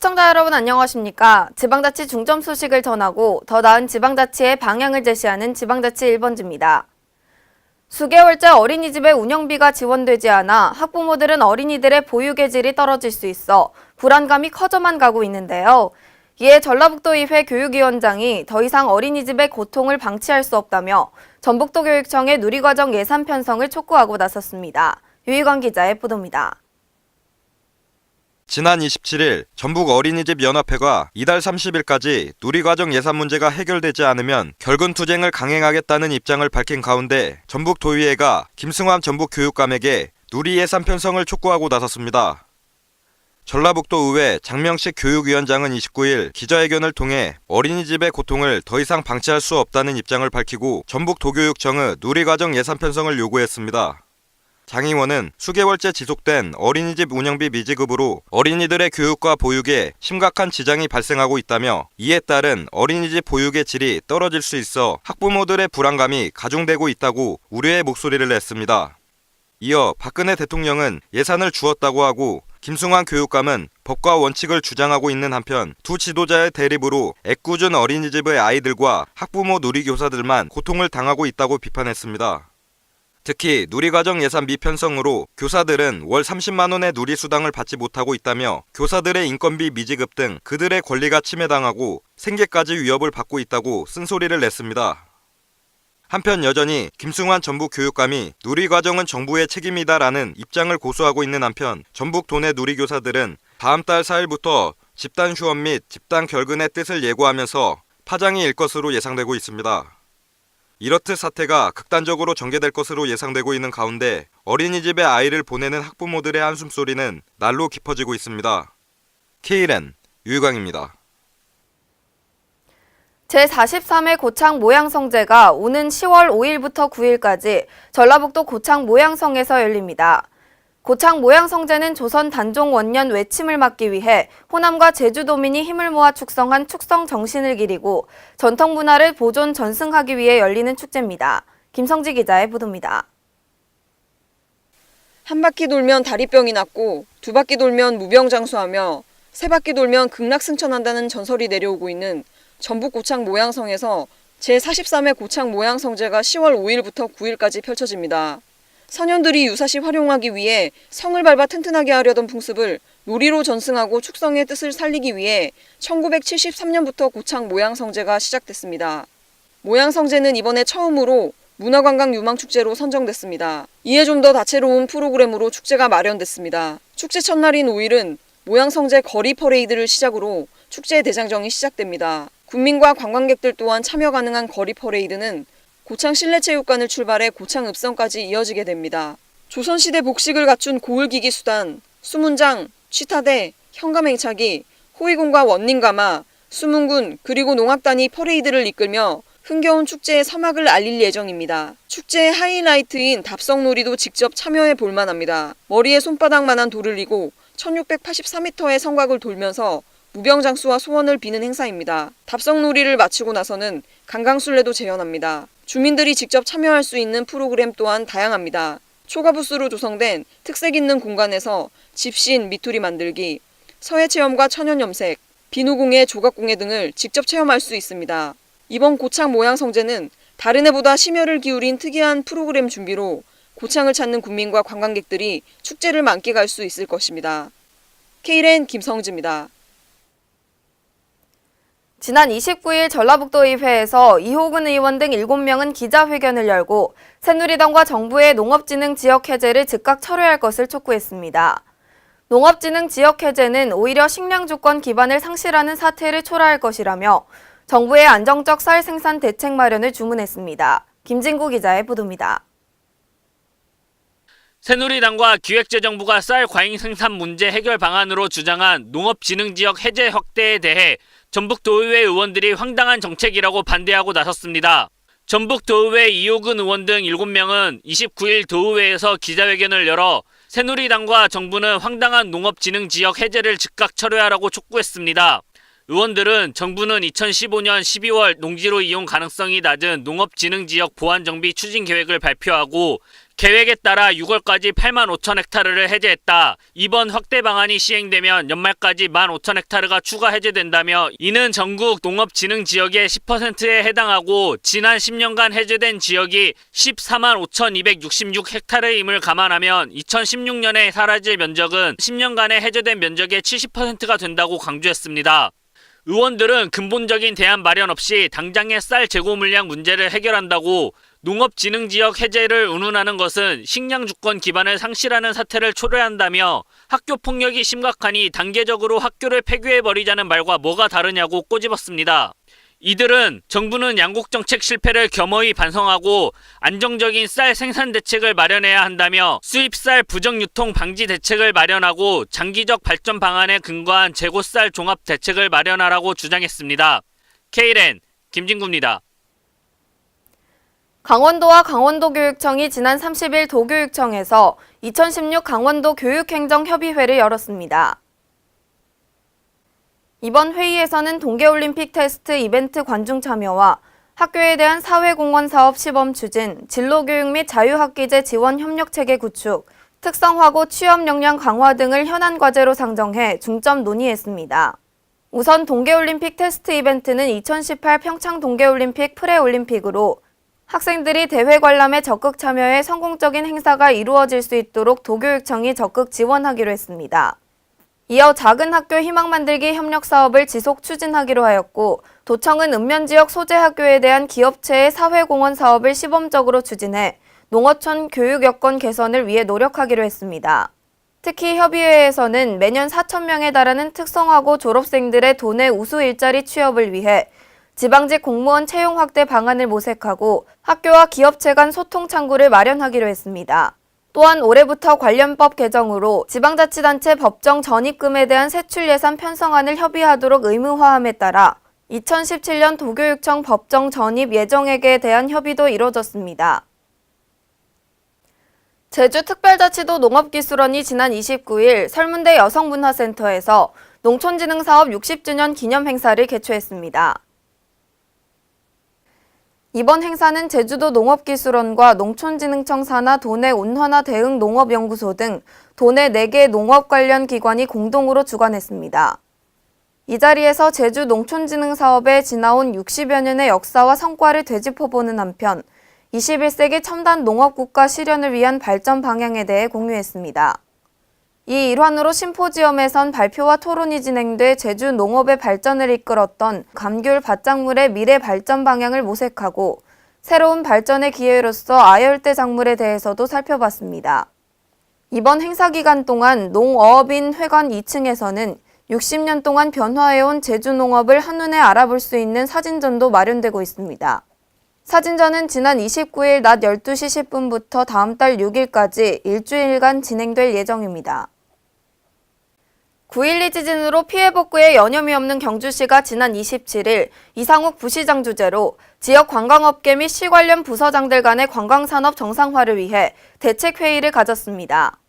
시청자 여러분 안녕하십니까? 지방자치 중점 소식을 전하고 더 나은 지방자치의 방향을 제시하는 지방자치 1번지입니다. 수개월째 어린이집의 운영비가 지원되지 않아 학부모들은 어린이들의 보육의 질이 떨어질 수 있어 불안감이 커져만 가고 있는데요. 이에 전라북도의회 교육위원장이 더 이상 어린이집의 고통을 방치할 수 없다며 전북도교육청의 누리과정 예산 편성을 촉구하고 나섰습니다. 유희관 기자의 보도입니다. 지난 27일 전북어린이집연합회가 이달 30일까지 누리과정 예산 문제가 해결되지 않으면 결근 투쟁을 강행하겠다는 입장을 밝힌 가운데 전북도의회가 김승환 전북교육감에게 누리 예산 편성을 촉구하고 나섰습니다. 전라북도 의회 장명식 교육위원장은 29일 기자회견을 통해 어린이집의 고통을 더 이상 방치할 수 없다는 입장을 밝히고 전북도교육청의 누리과정 예산 편성을 요구했습니다. 장 의원은 수개월째 지속된 어린이집 운영비 미지급으로 어린이들의 교육과 보육에 심각한 지장이 발생하고 있다며 이에 따른 어린이집 보육의 질이 떨어질 수 있어 학부모들의 불안감이 가중되고 있다고 우려의 목소리를 냈습니다. 이어 박근혜 대통령은 예산을 주었다고 하고 김승환 교육감은 법과 원칙을 주장하고 있는 한편 두 지도자의 대립으로 애꿎은 어린이집의 아이들과 학부모 누리교사들만 고통을 당하고 있다고 비판했습니다. 특히 누리과정 예산 미편성으로 교사들은 월 30만 원의 누리수당을 받지 못하고 있다며 교사들의 인건비 미지급 등 그들의 권리가 침해당하고 생계까지 위협을 받고 있다고 쓴소리를 냈습니다. 한편 여전히 김승환 전북교육감이 누리과정은 정부의 책임이다라는 입장을 고수하고 있는 한편 전북 도내 누리교사들은 다음 달 4일부터 집단 휴업 및 집단 결근의 뜻을 예고하면서 파장이 일 것으로 예상되고 있습니다. 이렇듯 사태가 극단적으로 전개될 것으로 예상되고 있는 가운데 어린이집에 아이를 보내는 학부모들의 한숨소리는 날로 깊어지고 있습니다. KLN 유희광입니다. 제43회 고창 모양성제가 오는 10월 5일부터 9일까지 전라북도 고창 모양성에서 열립니다. 고창 모양성제는 조선 단종 원년 외침을 막기 위해 호남과 제주도민이 힘을 모아 축성한 축성 정신을 기리고 전통 문화를 보존 전승하기 위해 열리는 축제입니다. 김성지 기자의 보도입니다. 한 바퀴 돌면 다리병이 낫고 두 바퀴 돌면 무병장수하며 세 바퀴 돌면 극락승천한다는 전설이 내려오고 있는 전북 고창 모양성에서 제43회 고창 모양성제가 10월 5일부터 9일까지 펼쳐집니다. 선현들이 유사시 활용하기 위해 성을 밟아 튼튼하게 하려던 풍습을 놀이로 전승하고 축성의 뜻을 살리기 위해 1973년부터 고창 모양성제가 시작됐습니다. 모양성제는 이번에 처음으로 문화관광유망축제로 선정됐습니다. 이에 좀 더 다채로운 프로그램으로 축제가 마련됐습니다. 축제 첫날인 5일은 모양성제 거리 퍼레이드를 시작으로 축제 대장정이 시작됩니다. 국민과 관광객들 또한 참여 가능한 거리 퍼레이드는 고창 실내체육관을 출발해 고창 읍성까지 이어지게 됩니다. 조선시대 복식을 갖춘 고을기기 수단, 수문장, 취타대, 현감행차기, 호위군과 원림가마, 수문군 그리고 농악단이 퍼레이드를 이끌며 흥겨운 축제의 서막을 알릴 예정입니다. 축제의 하이라이트인 답성놀이도 직접 참여해 볼만합니다. 머리에 손바닥만한 돌을 이고 1684m의 성곽을 돌면서 무병장수와 소원을 비는 행사입니다. 답성놀이를 마치고 나서는 강강술래도 재현합니다. 주민들이 직접 참여할 수 있는 프로그램 또한 다양합니다. 초가부스로 조성된 특색 있는 공간에서 집신, 미투리 만들기, 서예체험과 천연염색, 비누공예, 조각공예 등을 직접 체험할 수 있습니다. 이번 고창 모양성제는 다른 해보다 심혈을 기울인 특이한 프로그램 준비로 고창을 찾는 국민과 관광객들이 축제를 만끽할 수 있을 것입니다. KLN 김성지입니다. 지난 29일 전라북도의회에서 이호근 의원 등 7명은 기자회견을 열고 새누리당과 정부의 농업진흥 지역 해제를 즉각 철회할 것을 촉구했습니다. 농업진흥 지역 해제는 오히려 식량 주권 기반을 상실하는 사태를 초래할 것이라며 정부의 안정적 쌀 생산 대책 마련을 주문했습니다. 김진구 기자의 보도입니다. 새누리당과 기획재정부가 쌀 과잉 생산 문제 해결 방안으로 주장한 농업진흥지역 해제 확대에 대해 전북도의회 의원들이 황당한 정책이라고 반대하고 나섰습니다. 전북도의회 이호근 의원 등 7명은 29일 도의회에서 기자회견을 열어 새누리당과 정부는 황당한 농업진흥지역 해제를 즉각 철회하라고 촉구했습니다. 의원들은 정부는 2015년 12월 농지로 이용 가능성이 낮은 농업진흥지역 보완정비 추진 계획을 발표하고 계획에 따라 6월까지 8만 5천 헥타르를 해제했다. 이번 확대 방안이 시행되면 연말까지 1만 5천 헥타르가 추가 해제된다며 이는 전국 농업진흥지역의 10%에 해당하고 지난 10년간 해제된 지역이 14만 5,266 헥타르임을 감안하면 2016년에 사라질 면적은 10년간에 해제된 면적의 70%가 된다고 강조했습니다. 의원들은 근본적인 대안 마련 없이 당장의 쌀 재고 물량 문제를 해결한다고 농업진흥지역 해제를 운운하는 것은 식량 주권 기반을 상실하는 사태를 초래한다며 학교 폭력이 심각하니 단계적으로 학교를 폐교해버리자는 말과 뭐가 다르냐고 꼬집었습니다. 이들은 정부는 양국 정책 실패를 겸허히 반성하고 안정적인 쌀 생산 대책을 마련해야 한다며 수입쌀 부정 유통 방지 대책을 마련하고 장기적 발전 방안에 근거한 재고쌀 종합 대책을 마련하라고 주장했습니다. KLN 김진구입니다. 강원도와 강원도교육청이 지난 30일 도교육청에서 2016 강원도 교육행정협의회를 열었습니다. 이번 회의에서는 동계올림픽 테스트 이벤트 관중 참여와 학교에 대한 사회공헌 사업 시범 추진, 진로교육 및 자유학기제 지원 협력체계 구축, 특성화고 취업 역량 강화 등을 현안 과제로 상정해 중점 논의했습니다. 우선 동계올림픽 테스트 이벤트는 2018 평창 동계올림픽 프레올림픽으로 학생들이 대회 관람에 적극 참여해 성공적인 행사가 이루어질 수 있도록 도교육청이 적극 지원하기로 했습니다. 이어 작은 학교 희망 만들기 협력 사업을 지속 추진하기로 하였고, 도청은 읍면지역 소재 학교에 대한 기업체의 사회공헌 사업을 시범적으로 추진해 농어촌 교육 여건 개선을 위해 노력하기로 했습니다. 특히 협의회에서는 매년 4,000명에 달하는 특성화고 졸업생들의 도내 우수 일자리 취업을 위해 지방직 공무원 채용 확대 방안을 모색하고 학교와 기업체 간 소통 창구를 마련하기로 했습니다. 또한 올해부터 관련법 개정으로 지방자치단체 법정 전입금에 대한 세출 예산 편성안을 협의하도록 의무화함에 따라 2017년 도교육청 법정 전입 예정액에 대한 협의도 이뤄졌습니다. 제주특별자치도 농업기술원이 지난 29일 설문대 여성문화센터에서 농촌진흥사업 60주년 기념 행사를 개최했습니다. 이번 행사는 제주도 농업기술원과 농촌진흥청 산하 도내 온난화 대응 농업연구소 등 도내 4개 농업 관련 기관이 공동으로 주관했습니다. 이 자리에서 제주 농촌진흥 사업에 지나온 60여 년의 역사와 성과를 되짚어보는 한편 21세기 첨단 농업국가 실현을 위한 발전 방향에 대해 공유했습니다. 이 일환으로 심포지엄에선 발표와 토론이 진행돼 제주 농업의 발전을 이끌었던 감귤 밭작물의 미래 발전 방향을 모색하고 새로운 발전의 기회로서 아열대 작물에 대해서도 살펴봤습니다. 이번 행사 기간 동안 농어업인 회관 2층에서는 60년 동안 변화해온 제주 농업을 한눈에 알아볼 수 있는 사진전도 마련되고 있습니다. 사진전은 지난 29일 낮 12시 10분부터 다음 달 6일까지 일주일간 진행될 예정입니다. 9.12 지진으로 피해 복구에 여념이 없는 경주시가 지난 27일 이상욱 부시장 주재로 지역 관광업계 및 시 관련 부서장들 간의 관광산업 정상화를 위해 대책회의를 가졌습니다.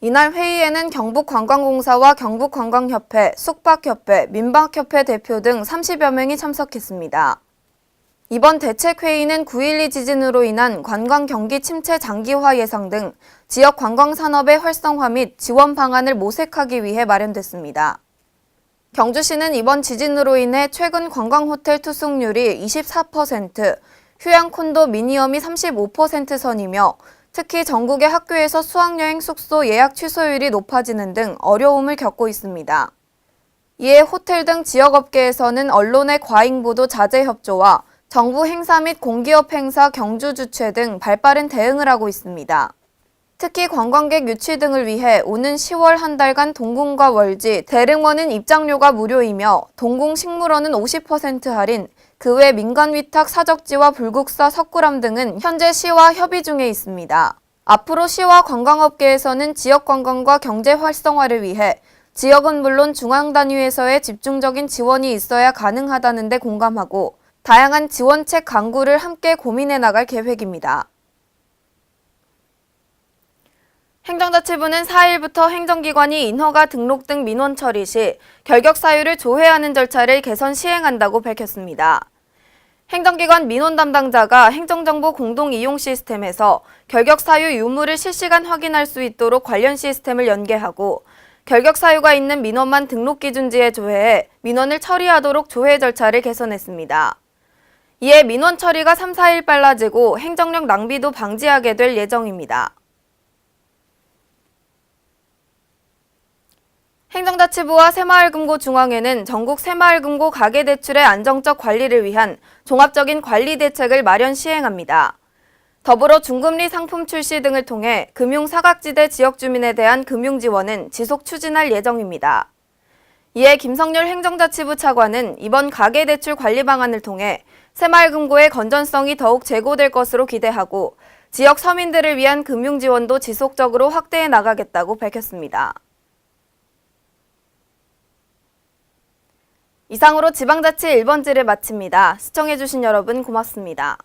이날 회의에는 경북관광공사와 경북관광협회, 숙박협회, 민박협회 대표 등 30여 명이 참석했습니다. 이번 대책회의는 9.12 지진으로 인한 관광 경기 침체 장기화 예상 등 지역 관광산업의 활성화 및 지원 방안을 모색하기 위해 마련됐습니다. 경주시는 이번 지진으로 인해 최근 관광호텔 투숙률이 24%, 휴양콘도 미니엄이 35% 선이며 특히 전국의 학교에서 수학여행 숙소 예약 취소율이 높아지는 등 어려움을 겪고 있습니다. 이에 호텔 등 지역업계에서는 언론의 과잉보도 자제 협조와 정부 행사 및 공기업 행사 경주 주최 등 발빠른 대응을 하고 있습니다. 특히 관광객 유치 등을 위해 오는 10월 한 달간 동궁과 월지, 대릉원은 입장료가 무료이며 동궁식물원은 50% 할인, 그 외 민간위탁 사적지와 불국사 석굴암 등은 현재 시와 협의 중에 있습니다. 앞으로 시와 관광업계에서는 지역관광과 경제 활성화를 위해 지역은 물론 중앙단위에서의 집중적인 지원이 있어야 가능하다는 데 공감하고 다양한 지원책 강구를 함께 고민해 나갈 계획입니다. 행정자치부는 4일부터 행정기관이 인허가 등록 등 민원 처리 시 결격 사유를 조회하는 절차를 개선 시행한다고 밝혔습니다. 행정기관 민원 담당자가 행정정보 공동 이용 시스템에서 결격 사유 유무를 실시간 확인할 수 있도록 관련 시스템을 연계하고 결격 사유가 있는 민원만 등록 기준지에 조회해 민원을 처리하도록 조회 절차를 개선했습니다. 이에 민원 처리가 3, 4일 빨라지고 행정력 낭비도 방지하게 될 예정입니다. 행정자치부와 새마을금고중앙회는 전국 새마을금고 가계대출의 안정적 관리를 위한 종합적인 관리 대책을 마련 시행합니다. 더불어 중금리 상품 출시 등을 통해 금융사각지대 지역 주민에 대한 금융지원은 지속 추진할 예정입니다. 이에 김성률 행정자치부 차관은 이번 가계대출 관리 방안을 통해 새마을금고의 건전성이 더욱 제고될 것으로 기대하고 지역 서민들을 위한 금융지원도 지속적으로 확대해 나가겠다고 밝혔습니다. 이상으로 지방자치 1번지를 마칩니다. 시청해주신 여러분 고맙습니다.